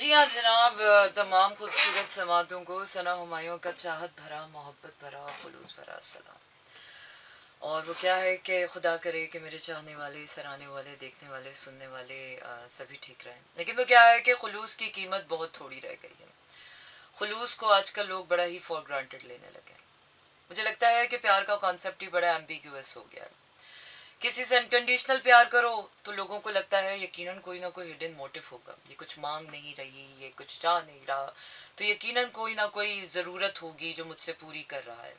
जी हाँ जनाब, तमाम खूबसूरत समातों को सना हुमायूं का चाहत भरा, मोहब्बत भरा, खुलूस भरा सलाम। और वो क्या है कि खुदा करे कि मेरे चाहने वाले, सराहने वाले, देखने वाले, सुनने वाले सभी ठीक रहें। लेकिन वो क्या है कि खुलूस की कीमत बहुत थोड़ी रह गई है। खुलूस को आजकल लोग बड़ा ही फॉर ग्रांटेड लेने लगे हैं। मुझे लगता है कि प्यार का कॉन्सेप्ट ही बड़ा एम्बिग्यूअस हो गया है। किसी से अनकंडीशनल प्यार करो तो लोगों को लगता है यकीनन कोई ना कोई हिडन मोटिव होगा, ये कुछ मांग नहीं रही, ये कुछ चाह नहीं रहा, तो यकीनन कोई ना कोई ज़रूरत होगी जो मुझसे पूरी कर रहा है।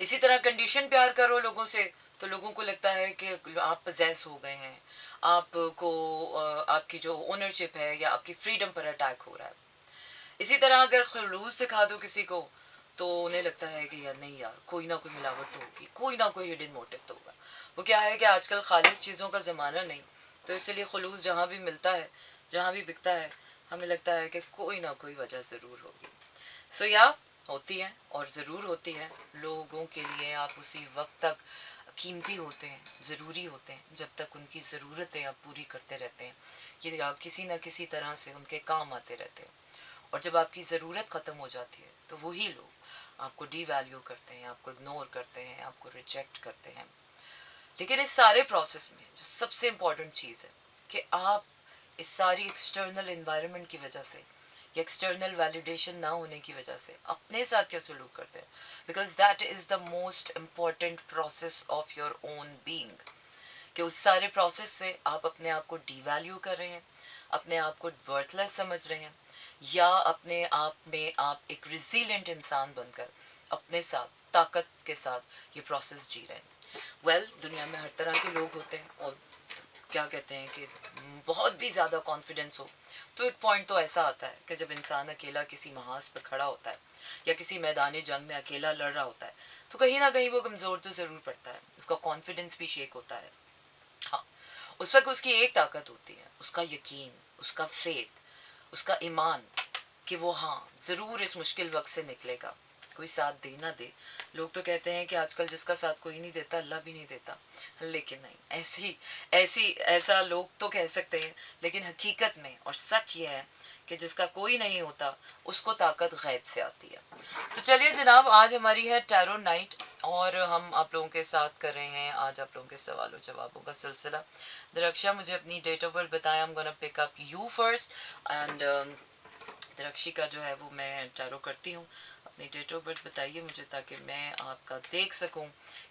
इसी तरह कंडीशन प्यार करो लोगों से तो लोगों को लगता है कि आप पजेस हो गए हैं, आपको आपकी जो ओनरशिप है या आपकी फ्रीडम पर अटैक हो रहा है। इसी तरह अगर खलूस सिखा दो किसी को तो उन्हें लगता है कि यार नहीं यार, कोई ना कोई मिलावट तो होगी, कोई ना कोई हिडन मोटिव तो होगा। वो क्या है कि आजकल खालिश चीज़ों का ज़माना नहीं, तो इसलिए खलूस जहाँ भी मिलता है, जहाँ भी बिकता है, हमें लगता है कि कोई ना कोई वजह ज़रूर होगी। सो या होती है और ज़रूर होती है। लोगों के लिए आप उसी वक्त तक कीमती होते हैं, ज़रूरी होते हैं, जब तक उनकी ज़रूरतें आप पूरी करते रहते हैं, कि आप किसी न किसी तरह से उनके काम आते रहते हैं। और जब आपकी ज़रूरत ख़त्म हो जाती है तो वही लोग आपको डी वैल्यू करते हैं, आपको इग्नोर करते हैं, आपको रिजेक्ट करते हैं। लेकिन इस सारे प्रोसेस में जो सबसे इम्पॉर्टेंट चीज़ है कि आप इस सारी एक्सटर्नल इन्वायरमेंट की वजह से या एक्सटर्नल वैलिडेशन ना होने की वजह से अपने साथ क्या सलूक करते हैं, because that is the most important process of your own being. कि उस सारे प्रोसेस से आप अपने आप को डीवैल्यू कर रहे हैं, अपने आप को वर्थलेस समझ रहे हैं, या अपने आप में आप एक रिजिलेंट इंसान बनकर अपने साथ ताकत के साथ ये प्रोसेस जी रहे हैं। दुनिया में हर तरह के लोग होते हैं, और क्या कहते हैं कि बहुत भी ज़्यादा कॉन्फिडेंस हो तो एक पॉइंट तो ऐसा आता है कि जब इंसान अकेला किसी महाज पर खड़ा होता है या किसी मैदानी जंग में अकेला लड़ रहा होता है तो कहीं ना कहीं वो कमज़ोर तो ज़रूर पड़ता है, उसका कॉन्फिडेंस भी शेक होता है। हाँ, उस वक्त उसकी एक ताकत होती है, उसका यकीन, उसका फेथ, उसका ईमान कि वो हाँ ज़रूर इस मुश्किल वक्त से निकलेगा। कोई साथ दे ना दे, लोग तो कहते हैं कि आजकल जिसका साथ कोई नहीं देता अल्लाह भी नहीं देता, लेकिन नहीं, ऐसी ऐसी ऐसा लोग तो कह सकते हैं, लेकिन हकीकत में और सच ये है कि जिसका कोई नहीं होता उसको ताकत गैब से आती है। तो चलिए जनाब, आज हमारी है टैरो नाइट और हम आप लोगों के साथ कर रहे हैं आज आप लोगों के सवालों जवाबों का सिलसिला। दरक्षा मुझे अपनी डेट ऑफ बर्थ बताएं, I am gonna pick up you first and Darakshi का जो है वो मैं टैरो करती हूँ। अपनी डेट ऑफ बर्थ बताइए मुझे ताकि मैं आपका देख सकूँ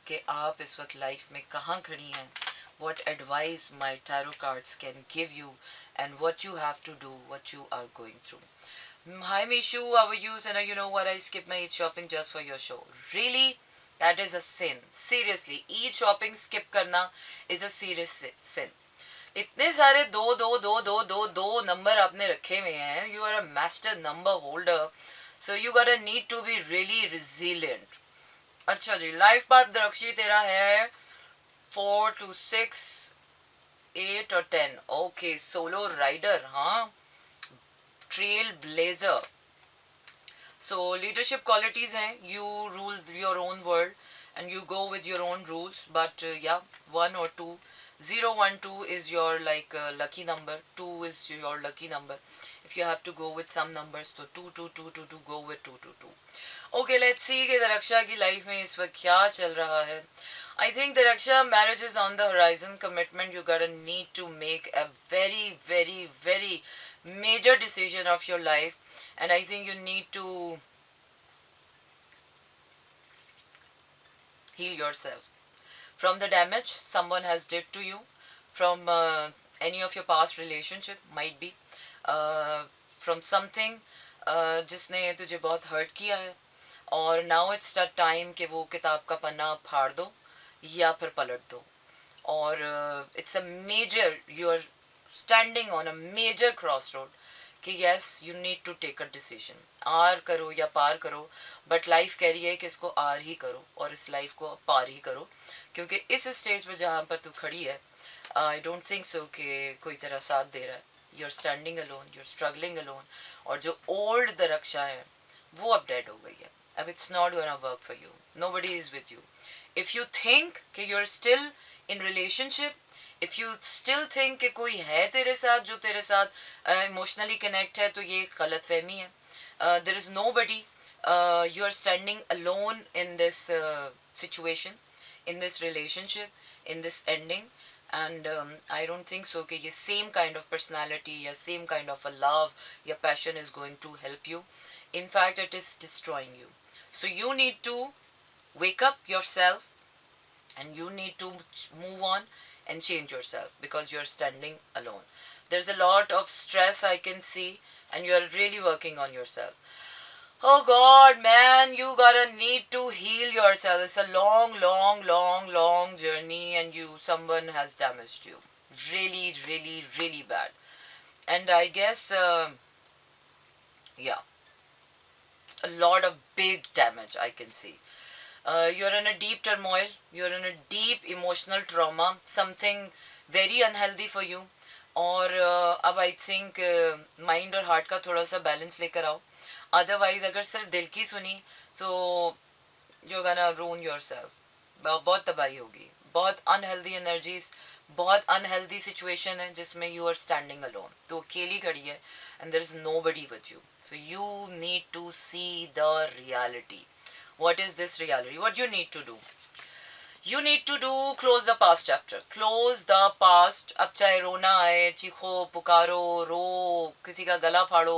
कि आप इस वक्त लाइफ में कहाँ खड़ी हैं, what advice my tarot cards can give you and what you have to do, what you are going through. Hi Mishu, how are you? Sana, you know what? I skip my Eid shopping just for your show. Really? That is a sin. Seriously, Eid shopping skip करना is a serious sin. इतने सारे दो दो दो दो दो दो number आपने रखे हुए हैं, you are a master number holder, so you got need to be really resilient. अच्छा जी, लाइफ पाथ दरक्षी तेरा है 4 to 6, 8 और 10। ओके, सोलो राइडर, हाँ, trailblazer. So leadership qualities हैं, you rule your own world and you go with your own rules, but yeah, 1 or 2, 0, 1, 2 is your like lucky number, 2 is your lucky number. If you have to go with some numbers तो 2, 2, 2, 2, 2, go with 2, 2, 2. Okay, let's see कि दरक्षा की life में इस वक्त क्या चल रहा है। I think Daraksha, marriage is on the horizon. Commitment, you gotta need to make a very, very, very major decision of your life, and I think you need to heal yourself from the damage someone has did to you, from any of your past relationship, might be from something जिसने तुझे बहुत hurt किया है, और now it's the time कि वो किताब का पन्ना फाड़ दो या फिर पलट दो। और it's a major, you are standing on a major cross road कि yes you need to take a decision. आर करो या पार करो, बट लाइफ कह रही है कि इसको आर ही करो और इस लाइफ को पार ही करो, क्योंकि इस स्टेज पे जहाँ पर तू खड़ी है आई डोंट थिंक सो कि कोई तेरा साथ दे रहा है। You are standing alone, you are struggling alone, और जो ओल्ड दरक्षा है वो अब डेड हो गई है। अब it's not gonna work for you, nobody is with you. If you think कि you are still in relationship, if you still think कि कोई है तेरे साथ जो तेरे साथ इमोशनली कनेक्ट है, तो ये एक गलत फहमी है. There is nobody. You are standing alone in this situation, in this relationship, in this ending. And I don't think so कि ये same kind of personality या same kind of a love या passion is going to help you. In fact, it is destroying you. So you need to wake up yourself, and you need to move on and change yourself because you're standing alone. There's a lot of stress I can see, and you're really working on yourself. Oh God, man, you gotta need to heal yourself. It's a long, long, long, long journey, and someone has damaged you. Really, really, really bad. And I guess, yeah, a lot of big damage I can see. You're in a deep turmoil, you're in a deep emotional trauma, something very unhealthy for you. और अब I think mind और heart का थोड़ा सा balance लेकर आओ. Otherwise अगर सिर्फ दिल की सुनी तो यू गोना रून योरसेल्फ. बहुत तबाही होगी, बहुत अनहेल्दी एनर्जीज, बहुत अनहेल्दी सिचुएशन है जिसमें यू आर स्टैंडिंग अलोन. तो अकेली खड़ी है and there is nobody with you. So you need to see the reality. What is this reality? What you need to do? You need to do close the past chapter. Close the past. अब चाहे रोना आए, चीखो, पुकारो, रो, किसी का गला फाड़ो,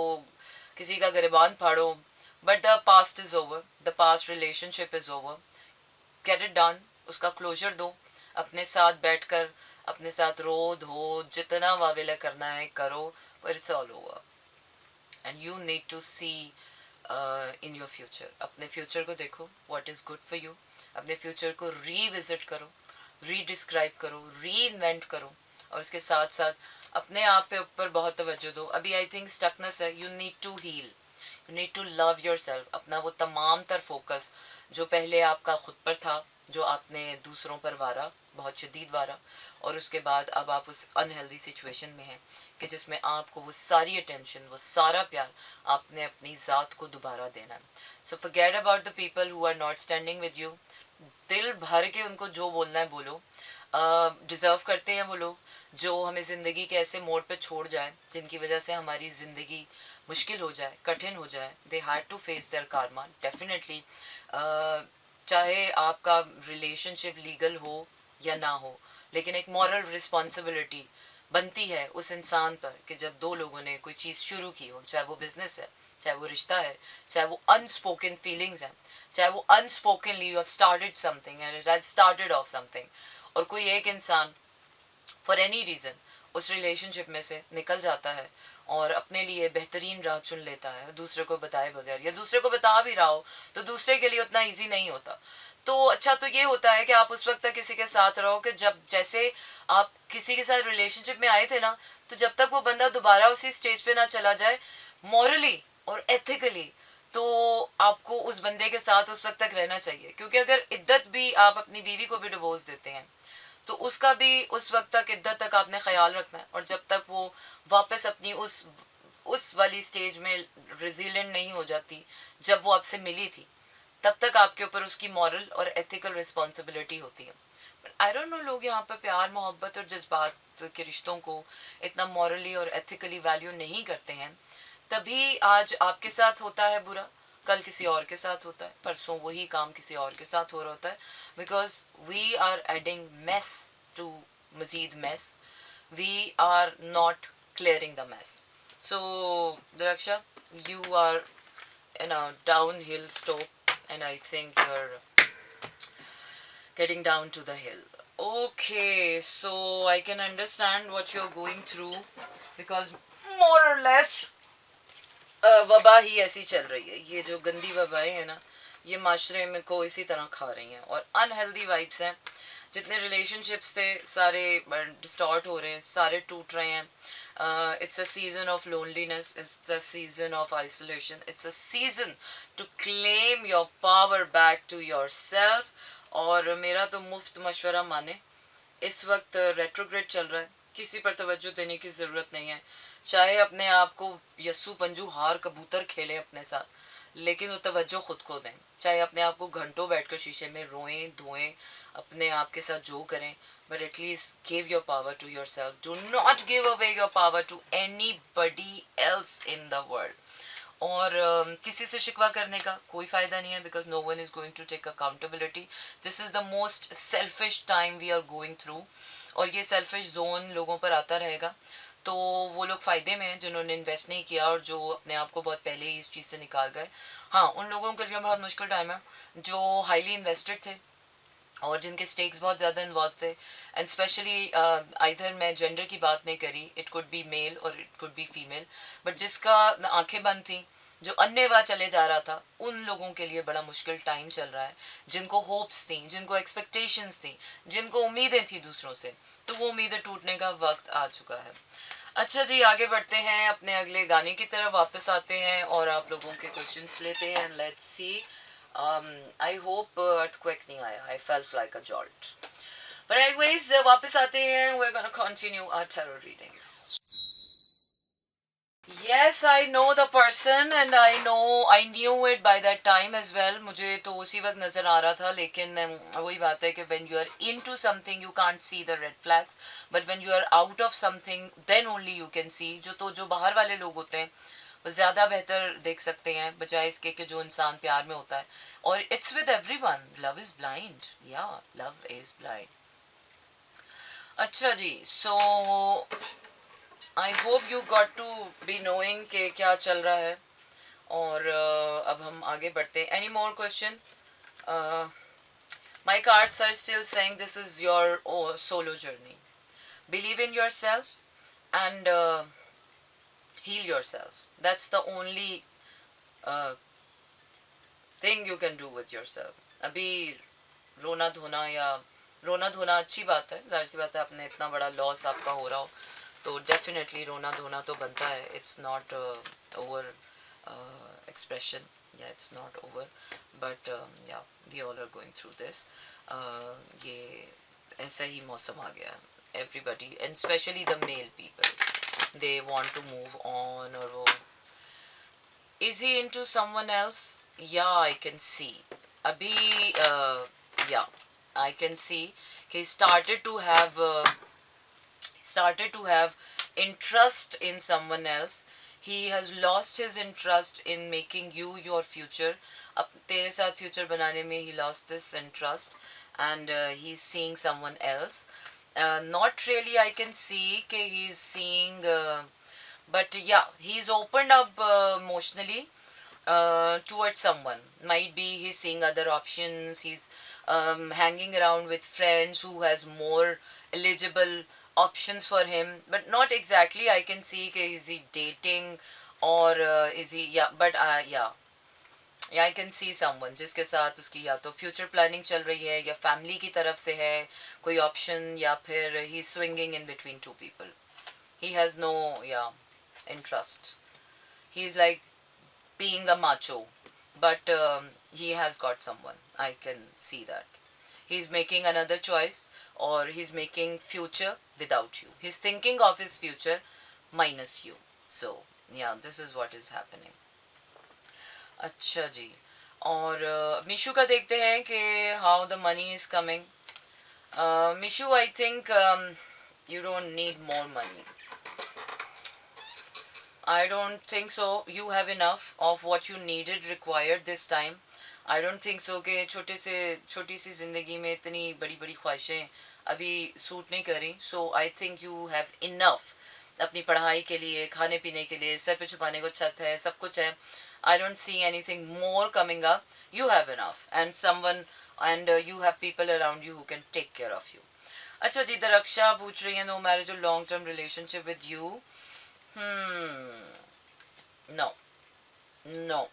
किसी का गिरबान फाड़ो, but the past is over. The past relationship is over. Get it done. उसका closure दो. अपने साथ बैठकर अपने साथ रो धो, जितना वावेला करना है करो, but it's all over. And you need to see in your future. अपने फ्यूचर को देखो, what is good for you. अपने फ्यूचर को रीविजिट करो, रीडिस्क्राइब करो, री इन्वेंट करो, और उसके साथ साथ अपने आप पे ऊपर बहुत तवज्जो दो. अभी आई थिंक स्टकनेस है. You need to heal, you need to love yourself. अपना वो तमाम तर फोकस जो पहले आपका खुद पर था, जो आपने दूसरों पर वारा, बहुत शदीद वारा, और उसके बाद अब आप उस अनहेल्दी सिचुएशन में हैं कि जिसमें आपको वो सारी अटेंशन, वो सारा प्यार आपने अपनी ज़ात को दोबारा देना है. So forget about the people who are not standing with you. दिल भर के उनको जो बोलना है बोलो. डिज़र्व करते हैं वो लोग जो हमें ज़िंदगी के ऐसे मोड़ पे छोड़ जाए जिनकी वजह से हमारी ज़िंदगी मुश्किल हो जाए, कठिन हो जाए. They had to face their karma definitely. चाहे आपका रिलेशनशिप लीगल हो या ना हो, लेकिन एक मॉरल रिस्पॉन्सिबिलिटी बनती है उस इंसान पर कि जब दो लोगों ने कोई चीज़ शुरू की हो, चाहे वो बिजनेस है, चाहे वो रिश्ता है, चाहे वो अनस्पोकन फीलिंग्स हैं, चाहे वो unspokenly you have started something and it has started off something, और कोई एक इंसान फॉर एनी रीज़न उस रिलेशनशिप में से निकल जाता है और अपने लिए बेहतरीन राह चुन लेता है दूसरे को बताए बगैर, या दूसरे को बता भी रहा हो तो दूसरे के लिए उतना ईजी नहीं होता. तो अच्छा तो ये होता है कि आप उस वक्त तक किसी के साथ रहो कि जब जैसे आप किसी के साथ रिलेशनशिप में आए थे ना, तो जब तक वो बंदा दोबारा उसी स्टेज पे ना चला जाए मॉरली और एथिकली, तो आपको उस बंदे के साथ उस वक्त तक रहना चाहिए. क्योंकि अगर इद्दत भी आप अपनी बीवी को भी डिवोर्स देते हैं तो उसका भी उस वक्त तक, इद्दत तक आपने ख्याल रखना है. और जब तक वो वापस अपनी उस वाली स्टेज में रेजिलेंट नहीं हो जाती जब वो आपसे मिली थी, तब तक आपके ऊपर उसकी मॉरल और एथिकल रिस्पॉन्सिबिलिटी होती है. आई डोंट नो, लोग यहाँ पर प्यार मोहब्बत और जज्बात के रिश्तों को इतना मॉरली और एथिकली वैल्यू नहीं करते हैं. तभी आज आपके साथ होता है बुरा, कल किसी और के साथ होता है, परसों वही काम किसी और के साथ हो रहा होता है. Because we are adding mess to मजीद mess. We are not clearing the mess. So Daraksha, you are in a downhill slope, and I think you're getting down to the hill. Okay, so I can understand what you're going through because more or less वबा ही ऐसी चल रही है. ये जो गंदी वबाएं हैं ना, ये माशरे में को इसी तरह खा रही हैं, और अनहेल्दी वाइब्स हैं. जितने रिलेशनशिप्स थे सारे डिस्टॉर्ट हो रहे हैं, सारे टूट रहे हैं. It's a season of loneliness, it's a season of isolation, it's a season to claim your power back to yourself. और मेरा तो मुफ्त मशवरा माने, इस वक्त रेट्रोग्रेड चल रहा है, किसी पर तवज्जो देने की ज़रूरत नहीं है. चाहे अपने आप को यस्सू पंजू हार कबूतर खेलें अपने साथ, लेकिन वो तवज्जो ख़ुद को दें. चाहे अपने आप को घंटों बैठकर शीशे में रोएं धोएं, अपने आप के साथ जो करें, but at least give your power to yourself. Do not give away your power to anybody else in the world. और किसी से शिकवा करने का कोई फ़ायदा नहीं है, because no one is going to take accountability. This is the most selfish time we are going through, और ये सेल्फिश जोन लोगों पर आता रहेगा. तो वो लोग फ़ायदे में हैं जिन्होंने इन्वेस्ट नहीं किया और जो अपने आप को बहुत पहले ही इस चीज़ से निकाल गए. हाँ, उन लोगों के लिए बहुत मुश्किल टाइम है जो हाईली इन्वेस्टेड थे और जिनके स्टेक्स बहुत ज़्यादा इन्वॉल्व थे. एंड स्पेशली आइधर मैं जेंडर की बात नहीं करी, इट कुड बी मेल और it could be female, but जिसका आंखें बंद थी, जो अन्यवा चले जा रहा था, उन लोगों के लिए बड़ा मुश्किल टाइम चल रहा है. जिनको होप्स थी, जिनको एक्सपेक्टेशंस थी, जिनको उम्मीदें थी दूसरों से, तो वो उम्मीदें टूटने का वक्त आ चुका है. अच्छा जी, आगे बढ़ते हैं, अपने अगले गाने की तरफ वापस आते हैं और आप लोगों के क्वेश्चंस लेते हैं. Let's see. I hope earthquake नहीं आया. I felt like a jolt. But anyways, वापस आते हैं. We're gonna continue our tarot readings. Yes, I know the person and I knew it by that time as well. मुझे तो उसी वक्त नज़र आ रहा था, लेकिन वही बात है कि when you are into something you can't see the red flags, but when you are out of something then only you can see. जो बाहर वाले लोग होते हैं वो ज़्यादा बेहतर देख सकते हैं बजाय इसके कि जो इंसान प्यार में होता है. और it's with everyone. Love is blind. Yeah, love is blind. अच्छा जी, so I hope you got to be knowing कि क्या चल रहा है. और अब हम आगे बढ़ते हैं. Any more question? My cards are still saying this is your solo journey. Believe in yourself and heal yourself. That's the only uh, thing you can do with yourself. अभी रोना धोना अच्छी बात है, जाहिर सी बात है, आपने इतना बड़ा लॉस आपका हो रहा हो तो डेफिनेटली रोना धोना तो बनता है. It's not over expression, yeah it's not over, but yeah we all are going through this. ये ऐसा ही मौसम आ गया. Everybody and specially the male people, they want to move on. और वो, is he into someone else? Yeah, I can see. Abhi, yeah, I can see he started to have interest in someone else. He has lost his interest in making you your future. अब तेरे साथ future बनाने में he lost this interest and he's seeing someone else. Not really I can see कि he's seeing, but yeah, he's opened up emotionally towards someone. Might be he's seeing other options. He's hanging around with friends who has more eligible options for him, but not exactly I can see कि is he dating or is he, yeah, but yeah, I can see someone जिसके साथ उसकी या तो future planning चल रही है या फैमिली की तरफ से है कोई ऑप्शन, या फिर he swinging in between two people. He has no yeah interest. He is like being a macho, but he has got someone. I can see that. He's making another choice, or he's making future without you. He's thinking of his future minus you. So, yeah, this is what is happening. अच्छा जी, और मिशू का देखते हैं कि how the money is coming. Mishu, I think you don't need more money. I don't think so. You have enough of what you needed, required this time. I don't think so कि छोटी सी ज़िंदगी में इतनी बड़ी बड़ी ख्वाहिशें अभी सूट नहीं करी. So I think you have enough. अपनी पढ़ाई के लिए, खाने पीने के लिए, सर पे छुपाने को छत है, सब कुछ है. I don't see anything more coming up. You have enough, and you have people around you who can take care of you. अच्छा जी, दरक्षा पूछ रही है, no marriage or long term relationship with you. No, no.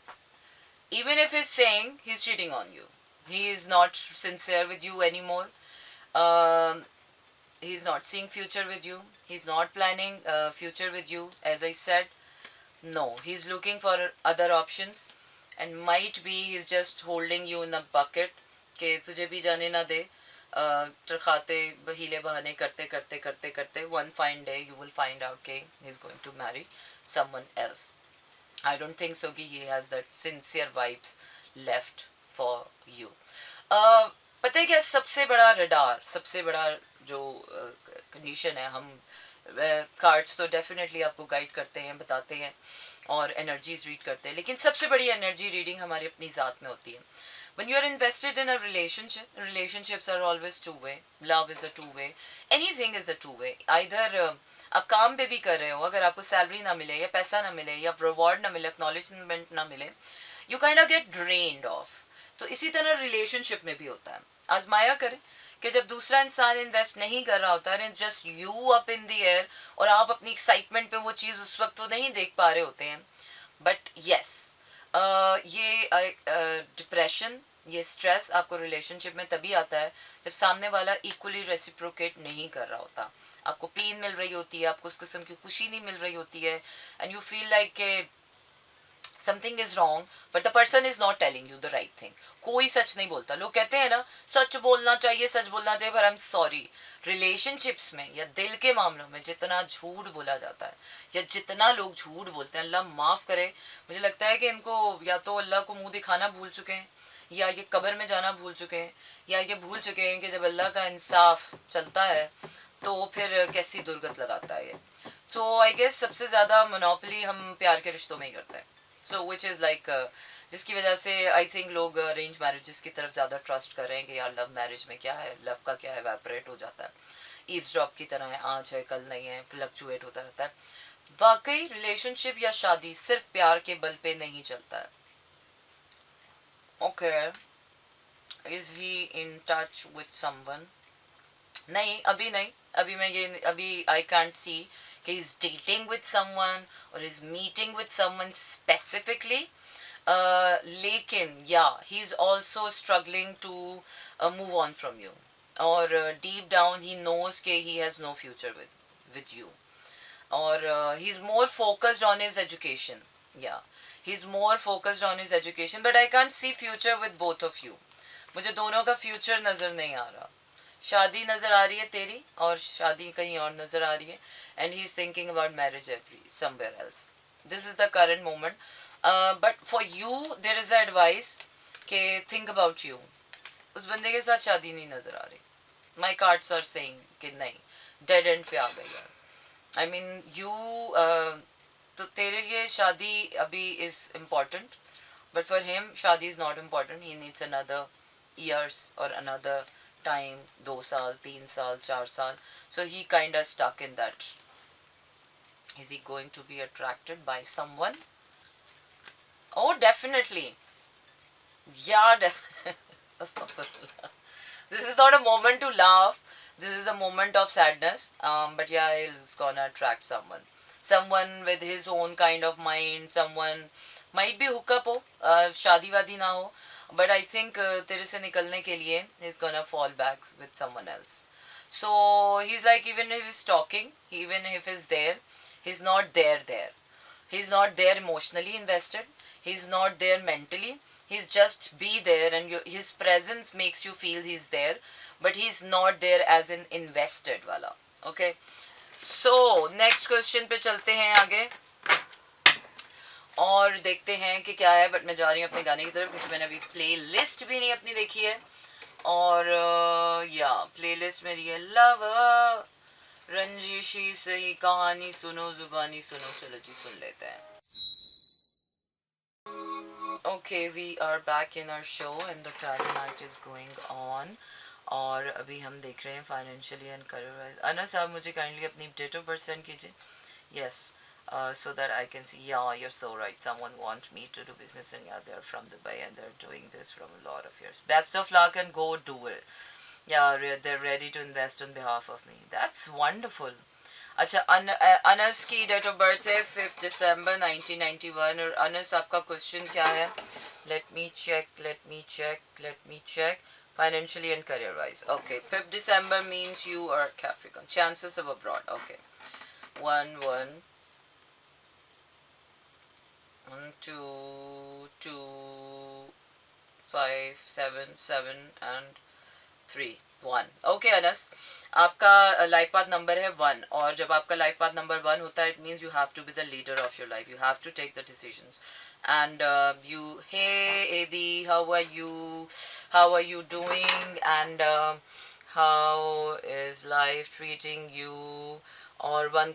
Even if he's saying he's cheating on you, he is not sincere with you anymore. He's not seeing future with you. He's not planning future with you. As I said, no, he's looking for other options, and might be he's just holding you in a bucket कि तुझे भी जाने ना दे. खाते Healy बहाने करते करते करते करते one fine day you will find out कि he's going to marry someone else. I don't think so कि he has that sincere vibes left for you. पता है क्या सबसे बड़ा रडार, सबसे बड़ा जो कंडीशन है, हम कार्ड्स तो डेफिनेटली आपको गाइड करते हैं, बताते हैं और एनर्जीज रीड करते हैं, लेकिन सबसे बड़ी एनर्जी रीडिंग हमारी अपनी ज़ात में होती है. When you are invested in a relationship, relationships are always two way. Love is a two way. Anything is a two way. Either आप काम पे भी कर रहे हो, अगर आपको सैलरी ना मिले या पैसा ना मिले या रिवॉर्ड ना मिले, एक्नॉलेजमेंट ना मिले, you kind of get drained off. तो इसी तरह रिलेशनशिप में भी होता है. आजमाया करें कि जब दूसरा इंसान इन्वेस्ट नहीं कर रहा होता है, just you up in the air, और आप अपनी एक्साइटमेंट पे वो चीज़ उस वक्त तो नहीं देख पा रहे होते हैं, बट यस ये डिप्रेशन, ये स्ट्रेस आपको रिलेशनशिप में तभी आता है जब सामने वाला इक्वली रेसिप्रोकेट नहीं कर रहा होता. आपको पेन मिल रही होती है, आपको उस किस्म की खुशी नहीं मिल रही होती है, and you feel like something is wrong but the person is not telling you the right thing. कोई सच नहीं बोलता. लोग कहते हैं ना सच बोलना चाहिए, सच बोलना चाहिए, पर आई एम सॉरी, रिलेशनशिप्स में या दिल के मामलों में जितना झूठ बोला जाता है या जितना लोग झूठ बोलते हैं, अल्लाह माफ़ करे, मुझे लगता है कि इनको या तो अल्लाह को मुंह दिखाना भूल चुके हैं, या ये कब्र में जाना भूल चुके हैं, या ये भूल चुके हैं कि जब अल्लाह का इंसाफ चलता है तो फिर कैसी दुर्गत लगाता है ये. सो आई गेस सबसे ज़्यादा मोनोपोली हम प्यार के रिश्तों में ही करते हैं. सो विच इज़ लाइक जिसकी वजह से आई थिंक लोग अरेंज मैरिजेस की तरफ ज़्यादा ट्रस्ट कर रहे हैं कि यार लव मैरिज में क्या है, लव का क्या है, एवेपोरेट हो जाता है, ईव्सड्रॉप की तरह है, आज है कल नहीं है, फ्लक्चुएट होता रहता है. वाकई रिलेशनशिप या शादी सिर्फ प्यार के बल पे नहीं चलता है. Okay, is he in touch with someone? नहीं, अभी नहीं. अभी आई कांट सी कि इज डेटिंग विथ समवन और is meeting with someone specifically. लेकिन yeah he is also struggling to move on from you, और डीप डाउन ही नोज के he has no future with you, और he is more focused on his education. Yeah he is more focused on his education, but I can't C future with both of you. मुझे दोनों का future नज़र नहीं आ रहा. शादी नज़र आ रही है तेरी और शादी कहीं और नज़र आ रही है, and he is thinking about marriage every somewhere else. This is the current moment. But for you there is a advice कि थिंक अबाउट यू. उस बंदे के साथ शादी नहीं नज़र आ रही. माई कार्ड्स आर सेइंग कि नहीं, डेड एंड पे आ गई है. आई मीन यू, तो तेरे लिए शादी अभी is important, but for him shaadi is not important. He needs another years और अनदर time, 2 साल, 3 साल, 4 साल. So he kind of stuck in that. Is he going to be attracted by someone? Oh, definitely. Yeah, Astaghfirullah. This is not a moment to laugh. This is a moment of sadness. But yeah, he's gonna attract someone. Someone with his own kind of mind. Someone might be hook up हो, शादी वादी ना हो, but I think तेरे से निकलने के लिए he's gonna fall back with someone else. So he's like, even if he's talking, even if he's there, he's not there. He's not there emotionally invested. He's not there mentally. He's just be there, and his presence makes you feel he's there, but he's not there as an invested वाला. Okay. So next question पे चलते हैं आगे और देखते हैं कि क्या है. बट मैं जा रही हूँ अपने गाने की तरफ क्योंकि मैंने अभी प्ले लिस्ट भी नहीं अपनी देखी है. और या प्ले लिस्ट मेरी है लव रंजिशी सही कहानी सुनो जुबानी सुनो. चलो जी सुन लेते हैं. Okay, we are back in our show and the time night is going on. और अभी हम देख रहे हैं फाइनेंशियली एंड करियर वाइज. अना साहब मुझे काइंडली अपनी डेट ऑफ बर्थ सेंड कीजिए. Yes, so that I can see. Yeah, you're so right. Someone want me to do business, and yeah, they're from Dubai and they're doing this from a lot of years. Best of luck and go do it. Yeah, they're ready to invest on behalf of me. That's wonderful. अच्छा, अनस की date of birth है 5 दिसंबर 1991. और अनस आपका question क्या है? Let me check. Financially and career wise. Okay, 5 December means you are Capricorn. Chances of abroad. Okay. 1 1 2 2 5 7 7 and 3 1. Okay Anas, आपका life path number है 1, और जब आपका लाइफ पाथ नंबर 1 होता है, it means you have to be the leader of your life. You have to take the decisions. And hey AB, how are you doing? And how is life treating you, और one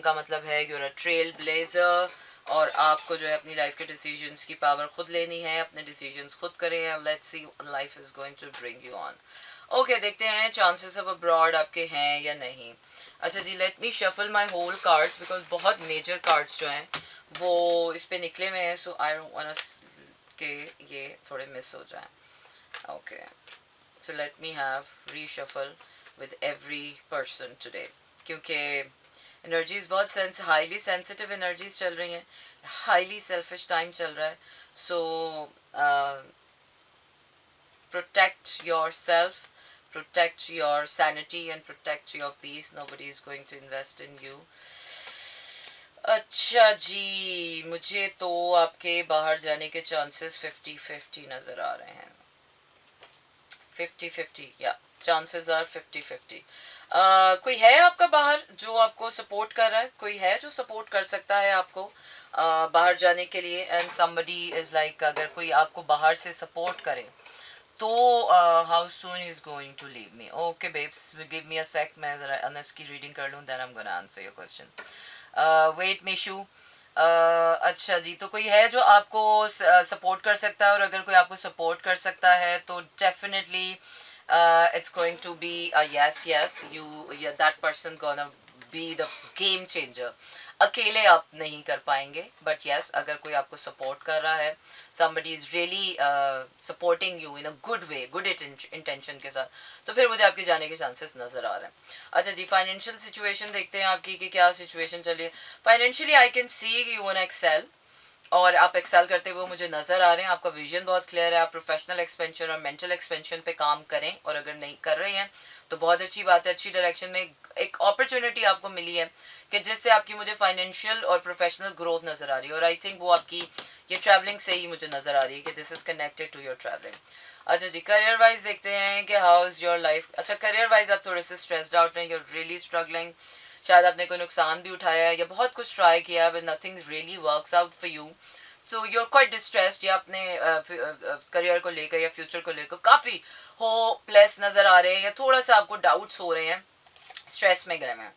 का मतलब है you're a trail blazer, और आपको जो है अपनी life के डिसीजंस की पावर खुद लेनी है, अपने डिसीजंस खुद करें. Let's see life is going to bring you on. Okay, देखते हैं चांसेस ऑफ अब्रॉड आपके हैं या नहीं. अच्छा जी, let me shuffle my whole cards because बहुत मेजर कार्ड्स जो हैं वो इस पे निकले हुए हैं. सो आई डोंट वांट के ये थोड़े मिस हो जाएं. Okay, so let me have reshuffle with every person today, क्योंकि एनर्जीज बहुत हाईली सेंसिटिव एनर्जीज चल रही हैं, हाईली सेल्फिश टाइम चल रहा है. सो protect yourself, protect your sanity and protect your peace. Nobody is going to invest in you. अच्छा जी, मुझे तो आपके बाहर जाने के चांसेस 50-50 नज़र आ रहे हैं. 50-50, या चांसेस आर 50-50. कोई है आपका बाहर जो आपको सपोर्ट कर रहा है? कोई है जो सपोर्ट कर सकता है आपको बाहर जाने के लिए? एंड समबडी इज लाइक, अगर कोई आपको बाहर से सपोर्ट करे तो how soon is going to leave me. Okay babes, give me a sec, मैं ज़रा अनस की रीडिंग कर लूँ, then I am gonna answer your question. Wait Mishu. अच्छा जी, तो कोई है जो आपको सपोर्ट कर सकता है, और अगर कोई आपको सपोर्ट कर सकता है तो definitely it's going to be a yes, that person gonna be the game changer. अकेले आप नहीं कर पाएंगे, बट yes, अगर कोई आपको सपोर्ट कर रहा है, somebody is really supporting you in a good way, good intention के साथ, तो फिर मुझे आपके जाने के चांसेस नज़र आ रहे हैं. अच्छा जी, फाइनेंशियल सिचुएशन देखते हैं आपकी कि क्या सिचुएशन चली है. Financially I can see you want excel, और आप एक्सेल करते हुए मुझे नज़र आ रहे हैं. आपका विजन बहुत क्लियर है, आप प्रोफेशनल एक्सपेंशन और मेंटल एक्सपेंशन पे काम करें, और अगर नहीं कर रहे हैं तो बहुत अच्छी बात है. अच्छी डायरेक्शन में एक अपॉर्चुनिटी आपको मिली है कि जिससे आपकी मुझे फाइनेंशियल और प्रोफेशनल ग्रोथ नज़र आ रही है, और आई थिंक वो आपकी ये ट्रैवलिंग से ही मुझे नज़र आ रही है कि this is connected to your travelling. अच्छा जी, करियर वाइज देखते हैं कि हाउ इज़ योर लाइफ. अच्छा, करियर वाइज आप थोड़े से स्ट्रेस्ड आउट हैं, यूर रियली स्ट्रगलिंग. शायद आपने कोई नुकसान भी उठाया है या बहुत कुछ ट्राई किया but nothing really works out for you. So you are quite distressed, या अपने करियर को लेकर या फ्यूचर को लेकर काफ़ी होपलेस नज़र आ रहे हैं, या थोड़ा सा आपको डाउट्स हो रहे हैं, स्ट्रेस में गए हैं.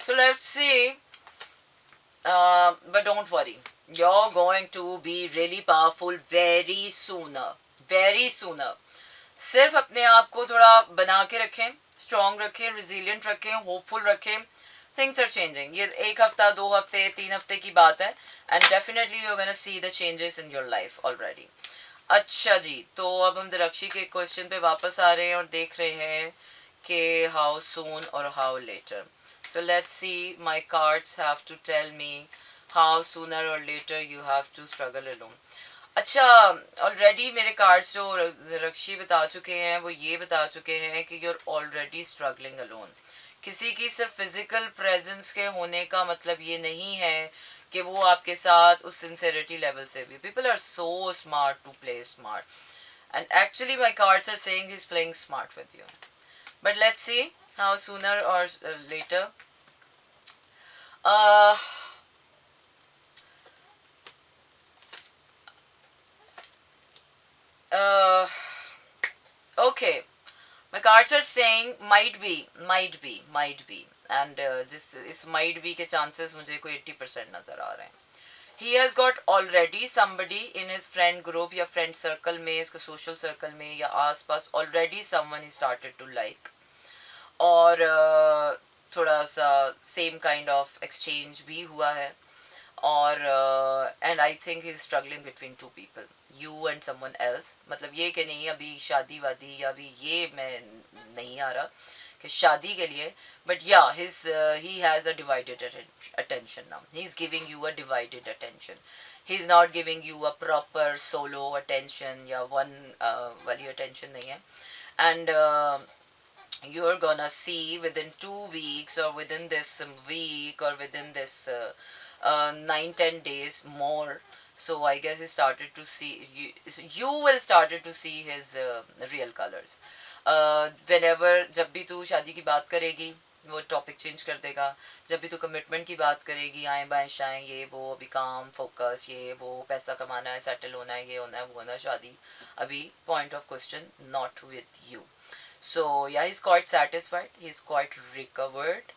सो let's C, but don't worry, you're going to be really powerful very sooner. सिर्फ अपने आप को थोड़ा बना के रखें, स्ट्रॉन्ग रखें, रिजिलियंट रखें, होपफुल रखें. Things are changing. ये 1 हफ्ता, 2 हफ्ते, 3 हफ्ते की बात है, and definitely you are gonna see the changes in your life already. अच्छा जी, तो अब हम दरक्षी के क्वेश्चन पे वापस आ रहे हैं और देख रहे हैं कि हाउ सून और how later. So let's see, my cards have to tell me how sooner और later you have to struggle alone. अच्छा, ऑलरेडी मेरे कार्ड्स जो रक्षी बता चुके हैं वो ये बता चुके हैं कि यूर ऑलरेडी स्ट्रगलिंग अलोन. किसी की सिर्फ फिजिकल प्रेजेंस के होने का मतलब ये नहीं है कि वो आपके साथ उस सिंसेरिटी लेवल से भी. People are so smart to play smart, and actually my cards are saying he is playing smart with you. But let's see how sooner और later. Okay, my cards are saying might be, and जिस इस might be के chances मुझे कोई 80% नज़र आ रहे हैं. He has got already somebody in his friend group या friend circle में, इसका social circle में या आसपास already someone he started to like, और थोड़ा सा same kind of exchange भी हुआ है, और and I think he is struggling between 2 people, you and someone else. मतलब ये कि नहीं अभी शादी वादी या अभी ये मैं नहीं आ रहा कि शादी के लिए, बट या he has a divided attention now. He is giving you a divided attention. He is not giving you a proper solo attention या वन वाली अटेंशन नहीं है. And you're gonna see within 2 weeks or within this week or within this 9-10 days more. So I guess he started to see you will started to see his real colors. Whenever जब भी तू शादी की बात करेगी वो topic change कर देगा. जब भी तू कमिटमेंट की बात करेगी, आए बाएं शाएं, ये वो, अभी काम फोकस, ये वो, पैसा कमाना है, सेटल होना है, ये होना है, वो होना है, शादी अभी point of question not with you. So yeah, he's quite satisfied, he's quite recovered,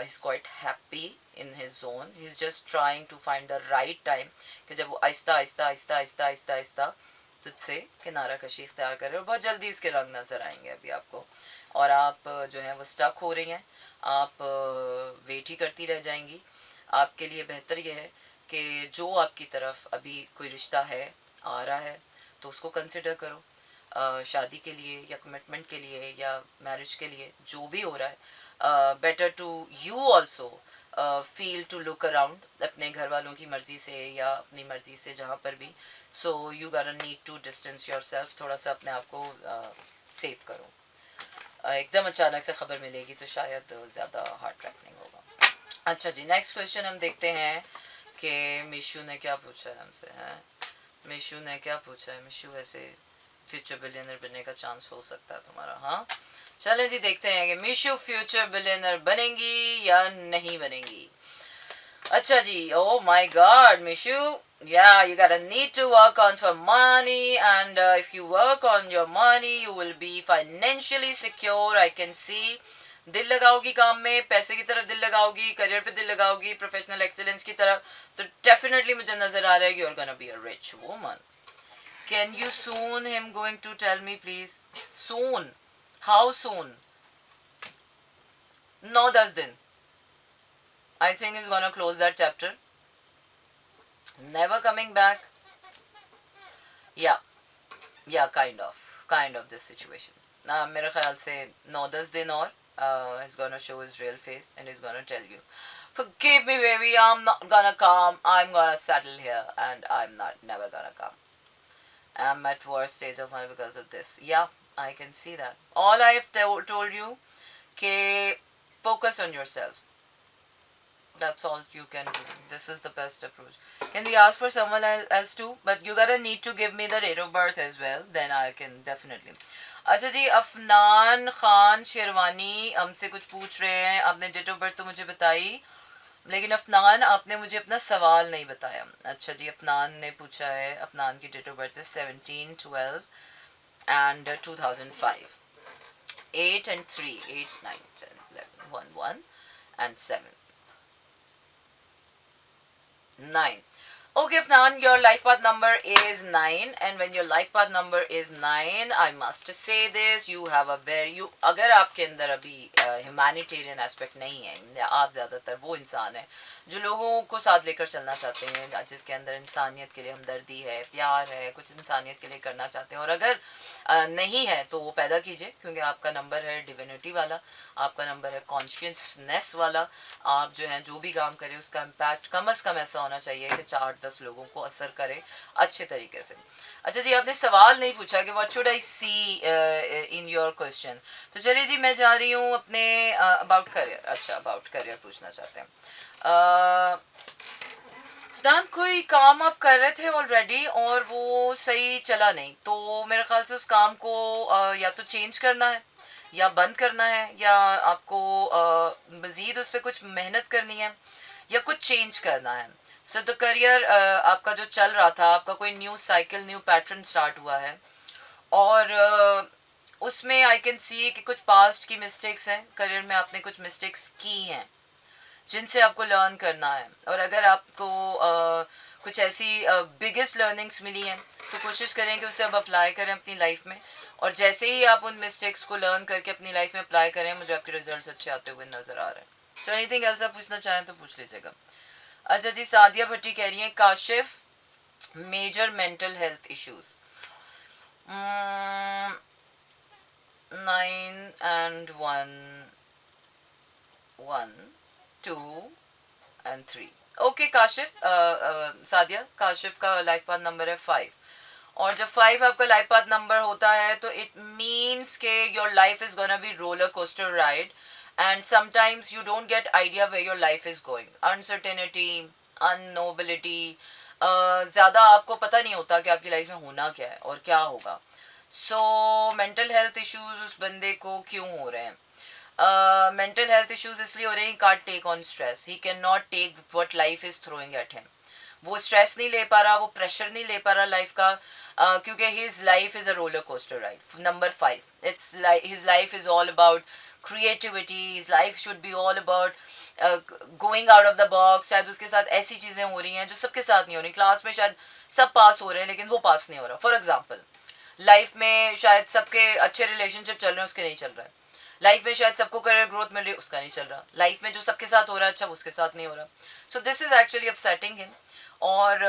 he's quite happy in his zone. He's just trying to find the right time कि जब वो आहिस्ता आहिस्ता आहिस्ता आहिस्ता आहिस्ता आहिस्ता तुझसे किनारा कशी इख्तियार कर रहे हो, बहुत जल्दी इसके रंग नज़र आएंगे अभी आपको, और आप जो है वो स्टक हो रही हैं, आप वेट ही करती रह जाएंगी। आपके लिए बेहतर ये है कि जो आपकी तरफ अभी कोई रिश्ता है, आ रहा है, तो उसको कंसिडर करो, शादी के लिए या कमिटमेंट के लिए या मैरिज के लिए, जो भी हो रहा है। Better to you also feel to look around अपने घर वालों की मर्ज़ी से या अपनी मर्ज़ी से जहाँ पर भी। So you gonna need to distance yourself, थोड़ा सा अपने आप को सेव करो। एकदम अचानक से ख़बर मिलेगी तो शायद ज़्यादा हार्ट ट्रैकिंग होगा। अच्छा जी, नेक्स्ट क्वेश्चन हम देखते हैं कि मिशू ने क्या पूछा है हमसे। हैं मिशू ने क्या पूछा है? मिशू ऐसे फ्यूचर बिलियनर बनने का चांस हो सकता है तुम्हारा? हाँ, चलें जी, देखते हैं कि मिशू फ्यूचर बिलियनर बनेंगी या नहीं बनेंगी। अच्छा जी, oh my god, Mishu, yeah, you gotta need to work on for money, and if you work on your money, you will be financially secure. I can see. दिल लगाओगी काम में, पैसे की तरफ दिल लगाओगी, करियर पे दिल लगाओगी, प्रोफेशनल एक्सीलेंस की तरफ, तो डेफिनेटली मुझे नजर आ रहा है कि you're gonna be a rich woman. Can you soon him going to tell me please? Soon? How soon? 9-10 दिन. I think he's gonna close that chapter. Never coming back. Yeah, kind of this situation. मेरे ख्याल से 9-10 दिन और he's gonna show his real face and he's gonna tell you, forgive me baby, I'm not gonna come, I'm gonna settle here and I'm not never gonna come. I'm at worst stage of my life because of this. Yeah, I can see that. All I've told you, okay, focus on yourself. That's all you can do. This is the best approach. Can we ask for someone else too? But you gotta need to give me the date of birth as well. Then I can definitely. अच्छा जी, अफनान खान शेरवानी हमसे कुछ पूछ रहे हैं। आपने date of birth तो मुझे बताई, लेकिन अफनान आपने मुझे अपना सवाल नहीं बताया। अच्छा जी, अफनान ने पूछा है, अफनान की डेट ऑफ बर्थ है 17/12 and 2005, 8 and 3, 8, 9, 10, 11, 1, 1 and 7, 9. Okay, Afnan, your life path number is 9, and when your life path number is 9, I must say this, you have a very, you, अगर आपके अंदर अभी humanitarian aspect नहीं है, आप ज़्यादातर वो इंसान है जो लोगों को साथ लेकर चलना चाहते हैं, जिसके अंदर इंसानियत के लिए हमदर्दी है, प्यार है, कुछ इंसानियत के लिए करना चाहते हैं, और अगर नहीं है तो वो पैदा कीजिए, क्योंकि आपका नंबर है डिविनिटी वाला, आपका नंबर है कॉन्शियसनेस वाला। आप जो है जो भी काम करें उसका इम्पैक्ट कम से कम ऐसा होना चाहिए कि 4-10 लोगों को असर करे अच्छे तरीके से। अच्छा जी, आपने सवाल नहीं पूछा कि what should I see in your question, तो चलिए जी, मैं जा रही हूँ अपने अबाउट करियर। अच्छा, अबाउट करियर पूछना चाहते हैं। फदान, कोई काम आप कर रहे थे ऑलरेडी और वो सही चला नहीं, तो मेरे ख्याल से उस काम को या तो चेंज करना है या बंद करना है, या आपको मज़ीद उस पर कुछ मेहनत करनी है या कुछ चेंज करना है। सो द करियर आपका जो चल रहा था, आपका कोई new cycle, new pattern start हुआ है, और उसमें आई कैन सी कि कुछ पास्ट की मिस्टेक्स हैं, करियर में आपने कुछ मिस्टेक्स की हैं जिनसे आपको लर्न करना है, और अगर आपको कुछ ऐसी बिगेस्ट लर्निंग्स मिली हैं तो कोशिश करें कि उसे अब अप्लाई करें अपनी लाइफ में, और जैसे ही आप उन मिस्टेक्स को लर्न करके अपनी लाइफ में अप्लाई करें, मुझे आपके रिजल्ट्स अच्छे आते हुए नज़र आ रहे हैं। तो एनीथिंग एल्स आप पूछना चाहें तो पूछ लीजिएगा। अच्छा जी, सादिया भट्टी कह रही हैं, Kashif major mental health issues, 9 and 1, 1, 2 and 3। Okay Kashif, Sadia, Kashif का लाइफ पाथ नंबर है 5, और जब 5 आपका लाइफ पाथ नंबर होता है तो इट मीन्स के your life is gonna be roller coaster ride, and sometimes you don't get idea way your life is going. Uncertainty, unknowability, ज़्यादा आपको पता नहीं होता कि आपकी लाइफ में होना क्या है और क्या होगा। सो मेंटल हेल्थ इश्यूज उस बंदे को क्यों हो रहे हैं? मेंटल हेल्थ इश्यूज इसलिए हो रहे हैं, he can't take on stress, he can not take what life is throwing at him. वो स्ट्रेस नहीं ले पा रहा, वो प्रेशर नहीं ले पा रहा लाइफ का, क्योंकि his life is a roller coaster ride. Number 5, it's like his life is all about creativity. His life should be all about going out of the box. शायद उसके साथ ऐसी चीज़ें हो रही हैं जो सबके साथ नहीं हो रही. क्लास में शायद सब पास हो रहे हैं लेकिन वो पास नहीं हो रहा. फॉर एग्जाम्पल, लाइफ में शायद सबके अच्छे रिलेशनशिप चल रहे हैं, उसके नहीं चल रहा है. लाइफ में शायद सबको करियर ग्रोथ मिल रही है, उसका नहीं चल रहा. लाइफ में जो सबके साथ हो रहा है अच्छा, उसके साथ नहीं हो रहा. So this is actually upsetting him. और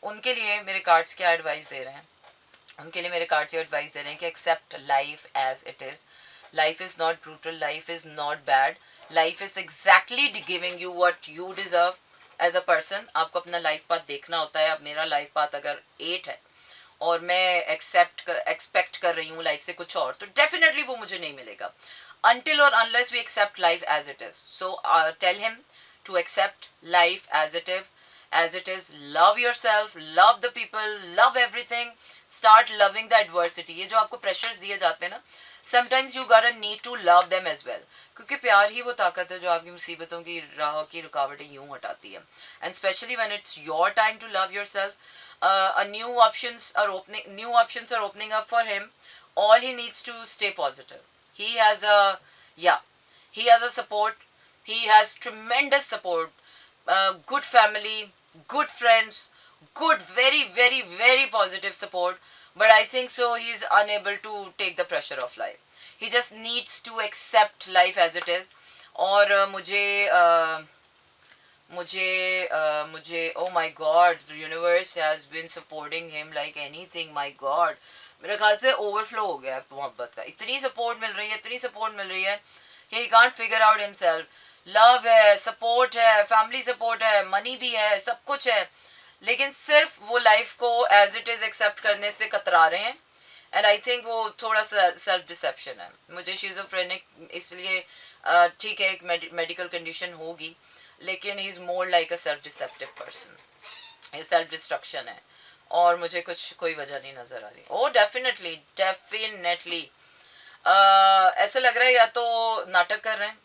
उनके लिए मेरे कार्ड्स क्या एडवाइस दे रहे हैं, उनके लिए मेरे कार्ड्स ये एडवाइस दे रहे हैं कि accept life as it is. Life is not brutal, life is not bad, life is exactly giving you what you deserve as a person. आपको अपना लाइफ पाथ देखना होता है. अब मेरा लाइफ पाथ अगर 8 है और मैं एक्सपेक्ट कर रही हूँ लाइफ से कुछ और, तो डेफिनेटली वो मुझे नहीं मिलेगा. until or unless we accept life as it is. So tell him to accept life as it is. Love yourself, love the people, love everything. Start loving the adversity. ये जो आपको pressures दिए जाते हैं ना, sometimes you gotta need to love them as well. क्योंकि प्यार ही वो ताकत है जो आपकी मुसीबतों की राह की रुकावटें यूं हटाती है. And especially when it's your time to love yourself, new options are opening up for him. All he needs to stay positive. He has a support. He has tremendous support, good family, good friends, good, very, very, very positive support. But I think so he's unable to take the pressure of life. He just needs to accept life as it is. और मुझे oh my god, the universe has been supporting him like anything. My god, मेरे ख्याल से overflow हो गया है मोहब्बत का. इतनी सपोर्ट मिल रही है कि he can't figure out himself. Love है, सपोर्ट है, फैमिली सपोर्ट है, मनी भी है, सब कुछ है, लेकिन सिर्फ वो लाइफ को एज इट इज़ एक्सेप्ट करने से कतरा रहे हैं. एंड आई थिंक वो थोड़ा सा सेल्फ डिसेप्शन है. मुझे शिज़ोफ्रेनिक इसलिए ठीक है, एक मेडिकल कंडीशन होगी, लेकिन he is more like a self deceptive person. ये सेल्फ डिस्ट्रक्शन है और मुझे कोई वजह नहीं नज़र आ रही. ओ डेफिनेटली ऐसा लग रहा है या तो नाटक कर रहे हैं,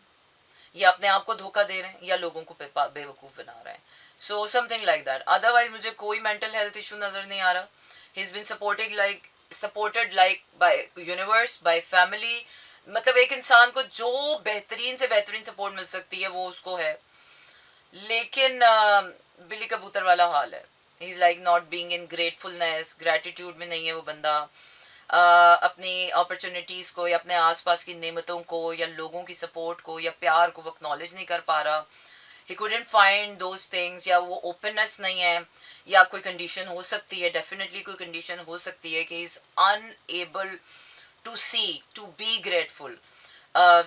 या अपने आप को धोखा दे रहे हैं, या लोगों को बेवकूफ़ बना रहे हैं. So something like that. Otherwise मुझे कोई मेंटल हेल्थ इशू नज़र नहीं आ रहा. He is been supported like by universe, by family. मतलब एक इंसान को जो बेहतरीन से बेहतरीन सपोर्ट मिल सकती है वो उसको है, लेकिन बिल्ली कबूतर वाला हाल है. ही is like not being in gratefulness, gratitude में नहीं है वो बंदा. अपनी अपॉर्चुनिटीज़ को या अपने आसपास की नेमतों को या लोगों की सपोर्ट को या प्यार को वो एक्नॉलेज नहीं कर पा रहा. He couldn't find those things, या वो ओपननेस नहीं है, या कोई कंडीशन हो सकती है, डेफिनेटली कोई कंडीशन हो सकती है कि is unable to see, to be grateful.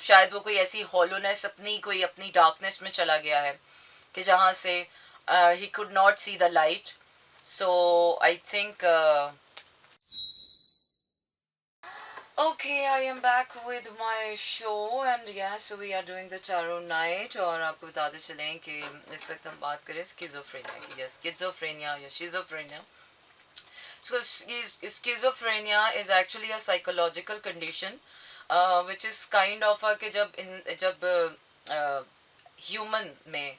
शायद वो कोई ऐसी हॉलोनेस, अपनी डार्कनेस में चला गया है कि जहाँ से he could not see the light. So I think okay, I am back with my show and yes, we are doing the tarot night. और आपको बताते चलें कि इस वक्त हम बात करें स्किज़ोफ्रेनिया की. yes, schizophrenia या schizophrenia. So schizophrenia is actually a psychological condition which is kind of कि जब ह्यूमन में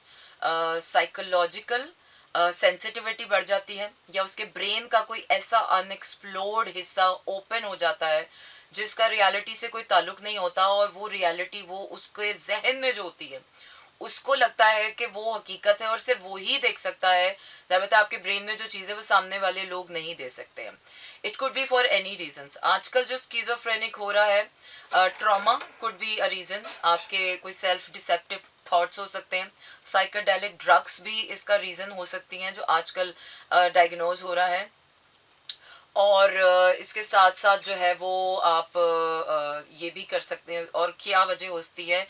साइकोलॉजिकल सेंसिटिविटी बढ़ जाती है, या उसके ब्रेन का कोई ऐसा अनएक्सप्लोर्ड हिस्सा ओपन हो जाता है जिसका रियलिटी से कोई ताल्लुक नहीं होता, और वो रियलिटी वो उसके जहन में जो होती है उसको लगता है कि वो हकीकत है और सिर्फ वो ही देख सकता है. ज़्यादातर आपके ब्रेन में जो चीज़ें वो सामने वाले लोग नहीं दे सकते हैं. It could be for any reasons. आजकल जो स्किज़ोफ्रेनिक हो रहा है, trauma could be a reason. आपके कोई सेल्फ डिसेप्टिव थॉट्स हो सकते हैं. साइकोडेलिक ड्रग्स भी इसका रीज़न हो सकती हैं जो आजकल डायग्नोज हो रहा है. और इसके साथ साथ जो है वो आप ये भी कर सकते हैं. और क्या वजह होती है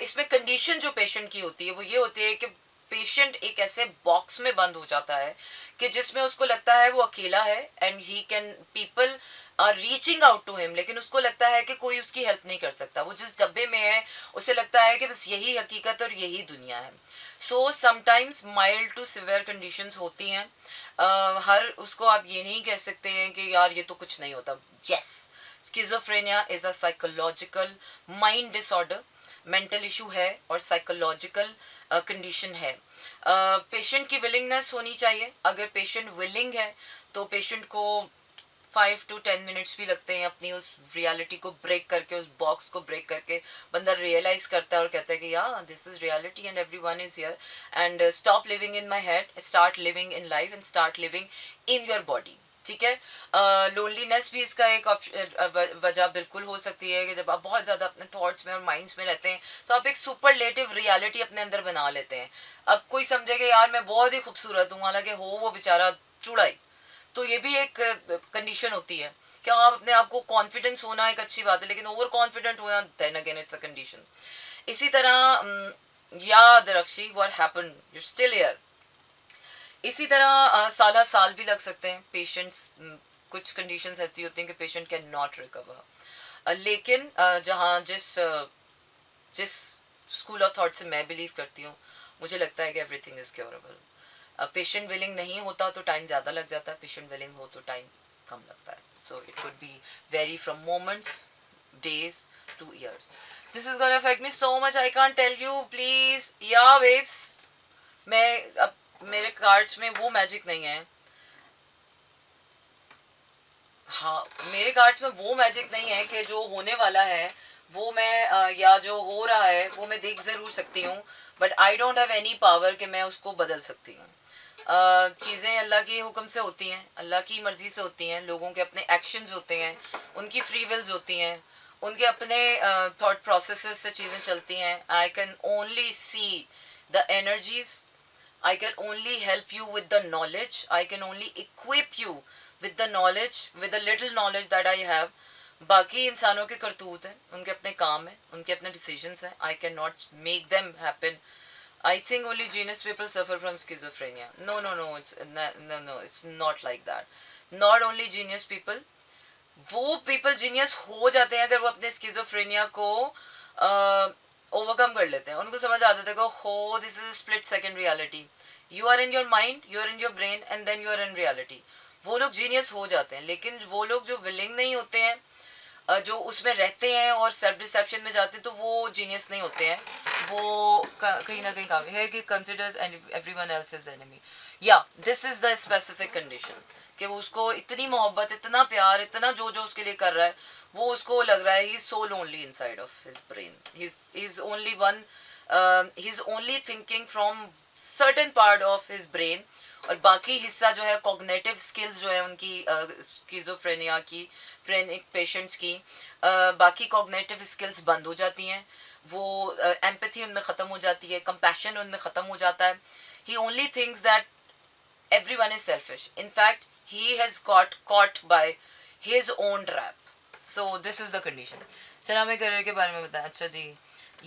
इसमें, कंडीशन जो पेशेंट की होती है वो ये होती है कि पेशेंट एक ऐसे बॉक्स में बंद हो जाता है कि जिसमें उसको लगता है वो अकेला है and he can people are reaching out to him, लेकिन उसको लगता है कि कोई उसकी हेल्प नहीं कर सकता. वो जिस डब्बे में है उसे लगता है कि बस यही हकीकत और यही दुनिया है. So sometimes mild to severe conditions होती हैं. हर उसको आप ये नहीं कह सकते हैं कि यार ये तो कुछ नहीं होता. Yes, schizophrenia is a psychological mind disorder mental issue है और साइकोलॉजिकल कंडीशन है। पेशेंट की विलिंगनेस होनी चाहिए। अगर पेशेंट विलिंग है तो पेशेंट को 5 to 10 मिनट्स भी लगते हैं अपनी उस रियलिटी को ब्रेक करके, उस बॉक्स को ब्रेक करके बंदा रियलाइज करता है और कहता है कि या this is reality and every one is here and stop living in my head, start living in life and start living in your body. ठीक है। लोनलीनेस भी इसका एक वजह बिल्कुल हो सकती है कि जब आप बहुत ज़्यादा अपने थॉट्स में और माइंड्स में रहते हैं तो आप एक सुपरलेटिव रियलिटी अपने अंदर बना लेते हैं। अब कोई समझेगा यार मैं बहुत ही खूबसूरत हूँ, हालांकि हो वो बेचारा चूड़ा ही। तो ये भी एक कंडीशन होती है कि आप अपने आप को कॉन्फिडेंस होना एक अच्छी बात है, लेकिन ओवर कॉन्फिडेंट होना then again it's a condition. इसी तरह याद रक्षी what happened, you still here. इसी तरह साल भी लग सकते हैं पेशेंट्स। कुछ कंडीशंस ऐसी होती हैं कि पेशेंट कैन नॉट रिकवर। लेकिन जहाँ जिस स्कूल ऑफ थॉट से मैं बिलीव करती हूँ, मुझे लगता है कि everything is curable. Patient willing नहीं होता तो टाइम ज़्यादा लग जाता है, पेशेंट विलिंग हो तो टाइम कम लगता है। So it could be very from moments, days to years. This is gonna affect me so much, I can't tell you, please. Yeah babes, मैं अब मेरे कार्ड्स में वो मैजिक नहीं है। हाँ, मेरे कार्ड्स में वो मैजिक नहीं है कि जो होने वाला है वो मैं या जो हो रहा है वो मैं देख ज़रूर सकती हूँ, but I don't have any power कि मैं उसको बदल सकती हूँ। चीज़ें अल्लाह के हुक्म से होती हैं, अल्लाह की मर्ज़ी से होती हैं, लोगों के अपने एक्शंस होते हैं, उनकी फ्री विल्स होती हैं, उनके अपने थॉट प्रोसेसेस से चीज़ें चलती हैं। I can only see the energies, I can only help you with the knowledge. I can only equip you with the knowledge, with the little knowledge that I have. बाकी इंसानों के करतूत हैं, उनके अपने काम हैं, उनके अपने decisions हैं. I cannot make them happen. I think only genius people suffer from schizophrenia. No, it's not like that. Not only genius people, वो people genius हो जाते हैं अगर वो अपने schizophrenia को ओवरकम कर लेते हैं। उनको समझ आता है हो this is split second reality, you are in your mind, you are in your brain and then you are in reality. वो लोग जीनियस हो जाते हैं। लेकिन वो लोग जो विलिंग नहीं होते हैं, जो उसमें रहते हैं और सेल्फ डिसेप्शन में जाते हैं, तो वो जीनियस नहीं होते हैं। वो कहीं ना कहीं काम है कि considers everyone else is enemy. Yeah this is the specific condition कि वो उसको इतनी मोहब्बत, इतना प्यार, इतना जो जो उसके लिए कर रहा है, वो उसको लग रहा है he is so lonely inside of his brain. He is only one, he is only thinking from certain part of his brain, और बाकी हिस्सा जो है कॉग्निटिव स्किल्स जो है उनकी स्किज़ोफ्रेनिया की पेशेंट्स की, बाकी कॉग्निटिव स्किल्स बंद हो जाती हैं। वो एम्पैथी उनमें ख़त्म हो जाती है, कंपैशन उनमें ख़त्म हो जाता है। He only thinks that everyone is selfish. In fact, he has got caught by his own trap. So this is the condition. सना में करियर के बारे में बताएं। अच्छा जी,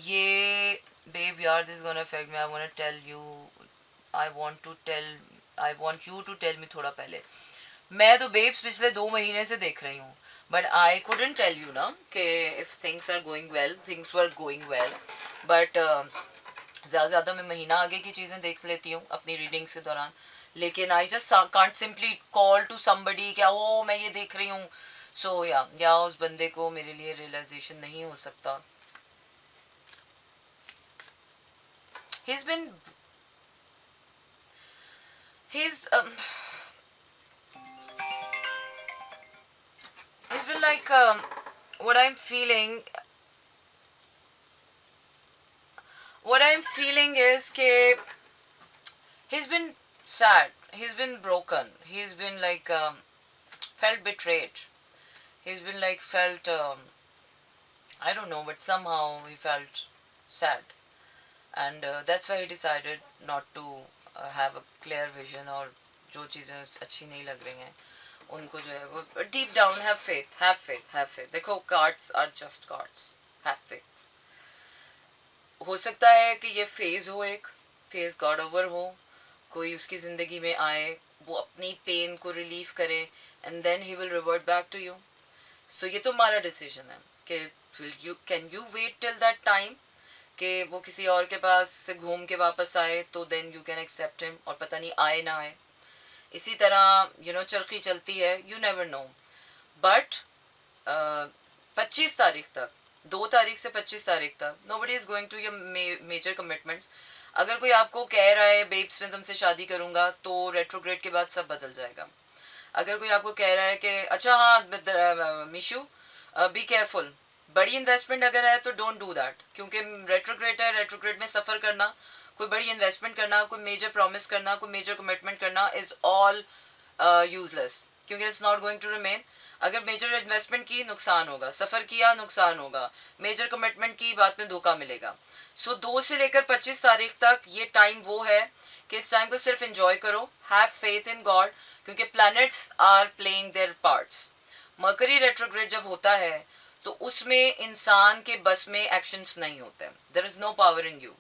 ये babe यार this is gonna affect me. I want to tell you, I want you to tell me थोड़ा पहले। मैं तो babes पिछले 2 महीने से देख रही हूँ, but I couldn't tell you ना कि if things are going well, things were going well, but ज़्यादा मैं महीना आगे की चीज़ें देख लेती हूँ अपनी रीडिंग्स के दौरान। लेकिन I just can't simply call to somebody क्या ओ मैं ये देख रही हूँ। सो या उस बंदे को मेरे लिए रियलाइजेशन नहीं हो सकता। he's been like what I'm feeling is that he's been sad, he's been broken, he's been like felt betrayed, he's been like felt I don't know, but somehow he felt sad, and that's why he decided not to have a clear vision, और जो चीज़ें अच्छी नहीं लग रही हैं उनको जो है वो deep down have faith। देखो cards are just cards, have faith। हो सकता है कि ये फेज़ हो, एक फेज़ गॉड ओवर हो, कोई उसकी ज़िंदगी में आए, वो अपनी पेन को रिलीव करे and then he will revert back to you. So ये तुम्हारा डिसीजन है कि can you wait till that time कि वो किसी और के पास से घूम के वापस आए, तो then you can accept him, और पता नहीं आए ना आए। इसी तरह चरखी चलती है, यू नेवर नो। बट 25 तारीख तक 2 तारीख से 25 तारीख तक nobody is going to your major commitments. अगर कोई आपको कह रहा है बेब्स में तुमसे शादी करूंगा, तो रेट्रोग्रेड के बाद सब बदल जाएगा. अगर कोई आपको कह रहा है कि अच्छा हाँ मिशू बी केयरफुल, बड़ी इन्वेस्टमेंट अगर है तो डोंट डू दैट, क्योंकि रेट्रोग्रेड है. रेट्रोग्रेड में सफ़र करना, कोई बड़ी इन्वेस्टमेंट करना, कोई मेजर प्रॉमिस करना, कोई मेजर कमिटमेंट करना इज़ ऑल यूजलेस, क्योंकि it's not going to remain. अगर मेजर इन्वेस्टमेंट की नुकसान होगा, सफ़र किया नुकसान होगा, मेजर कमिटमेंट की बाद में धोखा मिलेगा. सो 2 से लेकर 25 तारीख तक ये टाइम वो है कि इस टाइम को सिर्फ एंजॉय करो. हैव फेथ इन गॉड, क्योंकि planets are playing their parts. Mercury retrograde जब होता है तो उसमें इंसान के बस में एक्शंस नहीं होते. There is no power in you.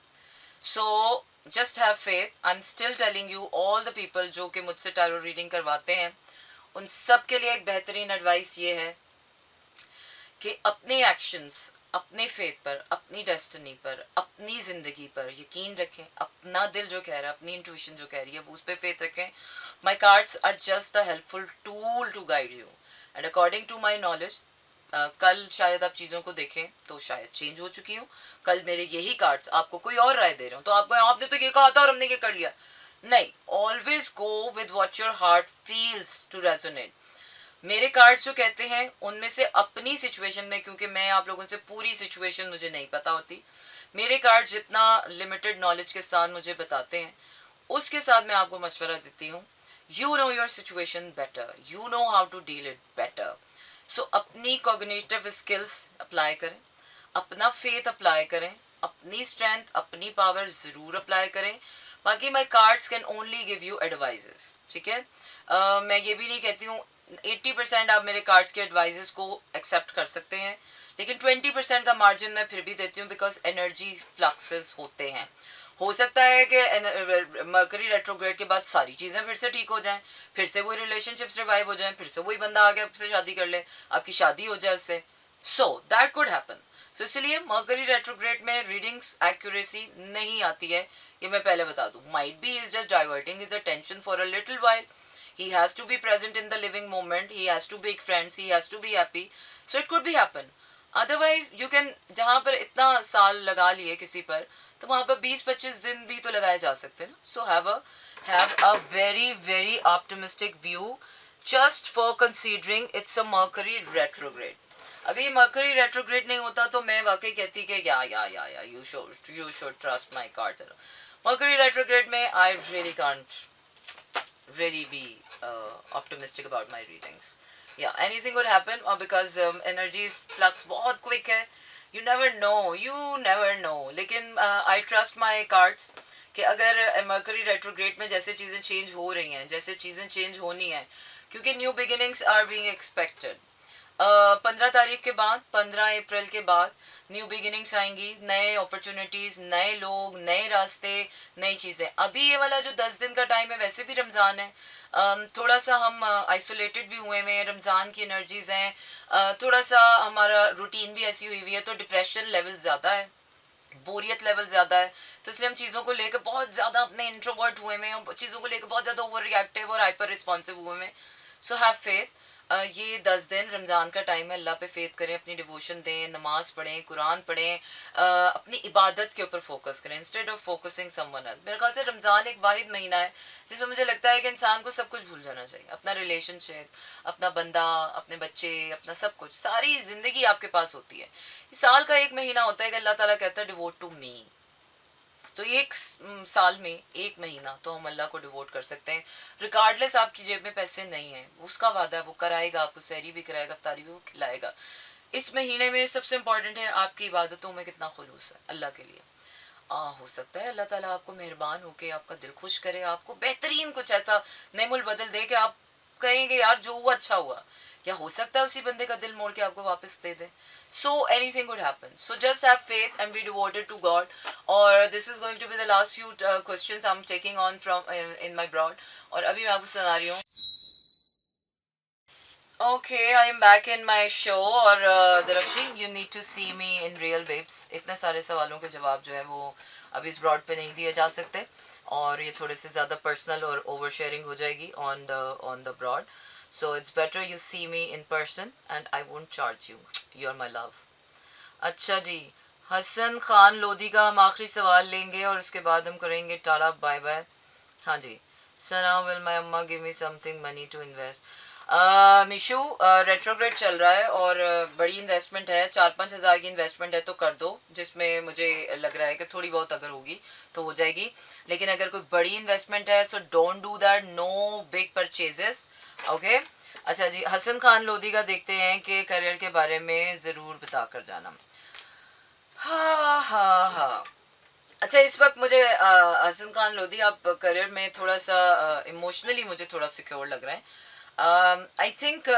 So just have faith. I am still telling you, all the people जो कि मुझसे टैरो रीडिंग करवाते हैं, उन सब के लिए एक बेहतरीन एडवाइस ये है कि अपने एक्शंस, अपने फेथ पर, अपनी डेस्टिनी पर, अपनी ज़िंदगी पर यकीन रखें. अपना दिल जो कह रहा है, अपनी इंट्यूशन जो कह रही है, वो उस पर फेथ रखें. My cards are just the helpful tool to guide you, and according to my knowledge, कल शायद आप चीज़ों को देखें तो शायद चेंज हो चुकी हूँ. कल मेरे यही कार्ड्स आपको कोई और राय दे रहे हो तो आपको आपने तो ये कहा था और हमने ये कर लिया. नहीं, always go with what your heart feels to resonate. मेरे कार्ड्स जो कहते हैं उनमें से अपनी सिचुएशन में, क्योंकि मैं आप लोगों से पूरी सिचुएशन मुझे नहीं पता होती, मेरे कार्ड जितना लिमिटेड नॉलेज के साथ मुझे बताते हैं उसके साथ मैं आपको मशवरा देती हूँ. You know your situation better, you know how to deal it better. So अपनी कॉग्निटिव स्किल्स अप्लाई करें, अपना फेथ अप्लाई करें, अपनी स्ट्रेंथ, अपनी पावर ज़रूर अप्लाई करें. बाकी my cards can only give you advises. ठीक है, मैं ये भी नहीं कहती हूँ 80% आप मेरे कार्ड्स के एडवाइजेस को एक्सेप्ट कर सकते हैं, लेकिन 20% का मार्जिन मैं फिर भी देती हूँ, बिकॉज एनर्जी फ्लक्सेस होते हैं. हो सकता है कि मरकरी रेट्रोग्रेड के बाद सारी चीज़ें फिर से ठीक हो जाएं, फिर से वही रिलेशनशिप्स रिवाइव हो जाएं, फिर से वही बंदा आके आपसे शादी कर ले, आपकी शादी हो जाए उससे. So that could happen. So इसलिए मरकरी रेट्रोग्रेड में रीडिंग्स एक्यूरेसी नहीं आती है, ये मैं पहले बता दूँ. Might be is just diverting his attention for a little while. He has to be present in the living moment. He has to make friends. He has to be happy. So it could be happen. Otherwise, you can, जहाँ पर इतना साल लगा लिए किसी पर, तो वहाँ पर 20-25 दिन भी तो लगाए जा सकते हैं ना. So have a very very optimistic view, just for considering it's a Mercury retrograde. अगर ये Mercury retrograde नहीं होता तो मैं वाकई कहती कि या you should trust my cards. Mercury retrograde में I really can't really be optimistic about my readings. Yeah, anything could happen, or because energy's flux बहुत quick है. You never know. लेकिन I trust my cards कि अगर Mercury retrograde में जैसे चीज़ें change हो रही हैं, जैसे चीज़ें change होनी हैं, क्योंकि new beginnings are being expected. 15 तारीख के बाद, 15 अप्रैल के बाद न्यू बिगिनिंग्स आएंगी, नए अपॉर्चुनिटीज़, नए लोग, नए रास्ते, नई चीज़ें. अभी ये वाला जो 10 दिन का टाइम है, वैसे भी रमज़ान है, थोड़ा सा हम आइसोलेटेड भी हुए हैं, रमज़ान की एनर्जीज़ हैं, थोड़ा सा हमारा रूटीन भी ऐसी हुई है, तो डिप्रेशन लेवल ज़्यादा है, बोरियत लेवल ज़्यादा है. तो इसलिए हम चीज़ों को लेकर बहुत ज़्यादा अपने इंट्रोवर्ट हुए हैं, चीज़ों को लेकर बहुत ज़्यादा ओवर रिएक्टिव और हाइपर रिस्पॉन्सिव हुए हैं. So have faith. ये 10 दिन रमज़ान का टाइम है, अल्लाह पे फेथ करें, अपनी डिवोशन दें, नमाज़ पढ़ें, कुरान पढ़ें, अपनी इबादत के ऊपर फोकस करें instead of focusing someone else. मेरे ख्याल से रमज़ान एक वाहिद महीना है जिसमें मुझे लगता है कि इंसान को सब कुछ भूल जाना चाहिए. अपना रिलेशनशिप, अपना बंदा, अपने बच्चे, अपना सब कुछ, सारी ज़िंदगी आपके पास होती है. साल का एक महीना होता है कि अल्लाह ताला कहता है डिवोट टू मी. तो एक साल में एक महीना तो हम अल्लाह को डिवोट कर सकते हैं, रिगार्डलेस आपकी जेब में पैसे नहीं हैं. उसका वादा है, वो कराएगा, आपको सहरी भी कराएगा, अफ्तारी भी वो खिलाएगा. इस महीने में सबसे इम्पॉर्टेंट है आपकी इबादतों में कितना खुलूस है अल्लाह के लिए. हो सकता है अल्लाह ताला आपको मेहरबान होके आपका दिल खुश करे, आपको बेहतरीन कुछ ऐसा नेमुल बदल दे कि आप कहेंगे यार जो हुआ अच्छा हुआ, या हो सकता है उसी बंदे का दिल मोड़ के आपको वापस दे दे. So anything could happen. So just have faith and be devoted to God. Or this is going to be the last few questions I'm taking on from in my broad. और अभी मैं आपको सुना रही हूँ. Okay, I am back in my show. और दरक्षी, you need to see me in real babes. इतने सारे सवालों के जवाब जो है वो अभी इस ब्रॉड पे नहीं दिए जा सकते, और ये थोड़े से ज़्यादा पर्सनल और ओवर शेयरिंग हो जाएगी on the broad. So it's better you see me in person and I won't charge you. You're my love. अच्छा जी, हसन खान लोधी का हम आखिरी सवाल लेंगे और उसके बाद हम करेंगे टाटा बाय बाय। हाँ जी। सना will my Amma give me something money to invest. Mishu, retrograde चल रहा है और बड़ी इन्वेस्टमेंट है, 4-5 हज़ार की इन्वेस्टमेंट है तो कर दो, जिसमें मुझे लग रहा है कि थोड़ी बहुत अगर होगी तो हो जाएगी। लेकिन अगर कोई बड़ी इन्वेस्टमेंट है so don't do that, no big purchases. Okay. अच्छा जी, हसन खान लोधी का देखते हैं कि करियर के बारे में ज़रूर बता कर जाना। हाँ हाँ हाँ। अच्छा, इस वक्त मुझे हसन खान लोधी, आप करियर में थोड़ा सा इमोशनली मुझे थोड़ा सिक्योर लग रहा है। आई थिंक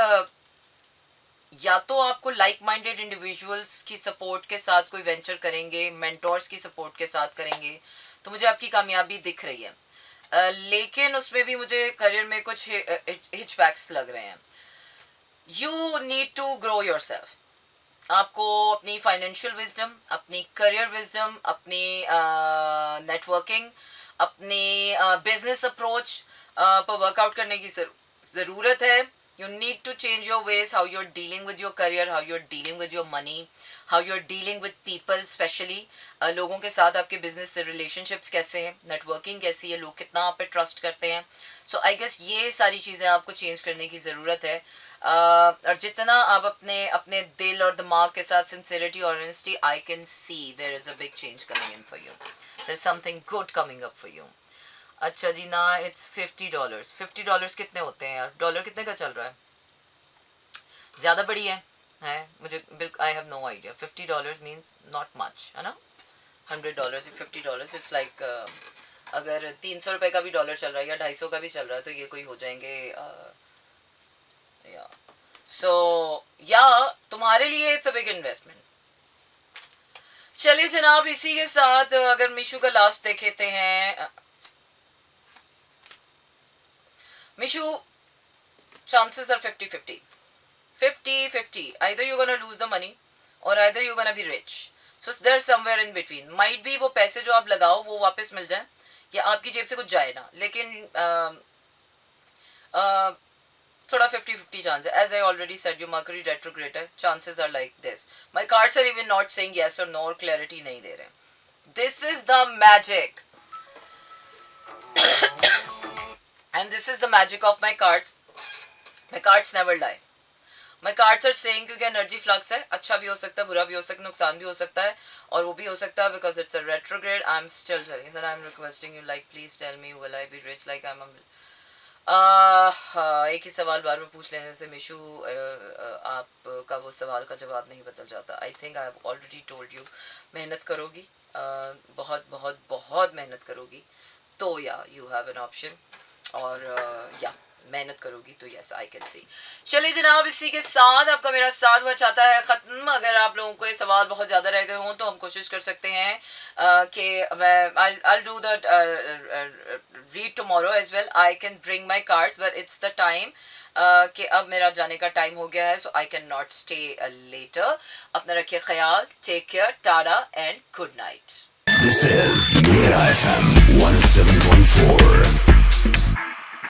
या तो आपको लाइक माइंडेड इंडिविजुअल्स की सपोर्ट के साथ कोई वेंचर करेंगे, मेंटोर्स की सपोर्ट के साथ करेंगे, तो मुझे आपकी कामयाबी दिख रही है। लेकिन उसमें भी मुझे करियर में कुछ हिचबैक्स लग रहे हैं। You need to grow yourself. आपको अपनी फाइनेंशियल विजडम, अपनी करियर विजडम, अपनी नेटवर्किंग, अपनी बिजनेस अप्रोच पर वर्कआउट करने की ज़रूरत है। You need to change your ways, how you are dealing with your career, how you are dealing with your money, how you are dealing with people, specially लोगों के साथ आपके बिजनेस से रिलेशनशिप्स कैसे हैं, नेटवर्किंग कैसी है, लोग कितना आप पे ट्रस्ट करते हैं। सो आई गेस ये सारी चीज़ें आपको चेंज करने की ज़रूरत है। और जितना आप अपने अपने दिल और दिमाग के साथ सिंसियरिटी और honesty, I can see there is a big change coming in for you, there is something good coming up for you. अच्छा जी, ना इट्स $50। $50 कितने होते हैं यार? डॉलर कितने का चल रहा है? ज़्यादा बड़ी है मुझे बिल्कुल, I have no idea. $50 means not much, है ना? $100 $50 इट्स लाइक, अगर 300 रुपये का भी डॉलर चल रहा है या 250 का भी चल रहा है तो ये कोई हो जाएंगे या सो या तुम्हारे लिए इट्स अ बिग इन्वेस्टमेंट। चलिए जनाब, इसी के साथ अगर मिशू का लास्ट देखेते हैं, Mishu, chances are 50-50, 50-50, either you're gonna lose the money or either you're gonna be rich, so there's somewhere in between, might be वो पैसे जो आप लगाओ वो वापस मिल जाए या आपकी जेब से कुछ जाए ना, लेकिन थोड़ा 50-50 चांस है। एज आई ऑलरेडी सेड, जो मर्करी रेट्रोग्रेड है, chances are like this. My cards are even not saying yes और नो और क्लैरिटी नहीं दे रहे। This is the magic and this is the magic of my cards. My cards never lie. My cards are saying, क्योंकि energy flux है, अच्छा भी हो सकता है, बुरा भी हो सकता है, नुकसान भी हो सकता है, और वो भी हो सकता है because it's a retrograde. I am still telling sir, I am requesting you, like please tell me will I be rich like I am एक ही सवाल बार बार पूछ लेने से मिशू आपका वो सवाल का जवाब नहीं बदल जाता। I think I have already told you, मेहनत करोगी, बहुत बहुत बहुत मेहनत करोगी तो या यू हैव एन ऑप्शन, और या मेहनत करोगी तो यस आई कैन सी। चलिए जनाब, इसी के साथ आपका मेरा साथ हुआ चाहता है ख़त्म। अगर आप लोगों को ये सवाल बहुत ज़्यादा रह गए हों तो हम कोशिश कर सकते हैं कि I'll do the read tomorrow as well. I can bring my cards but it's the time कि अब मेरा जाने का टाइम हो गया है, so I cannot stay later. अपना रखिए ख्याल, take care, Tata and good night. This is Mira FM 107.4.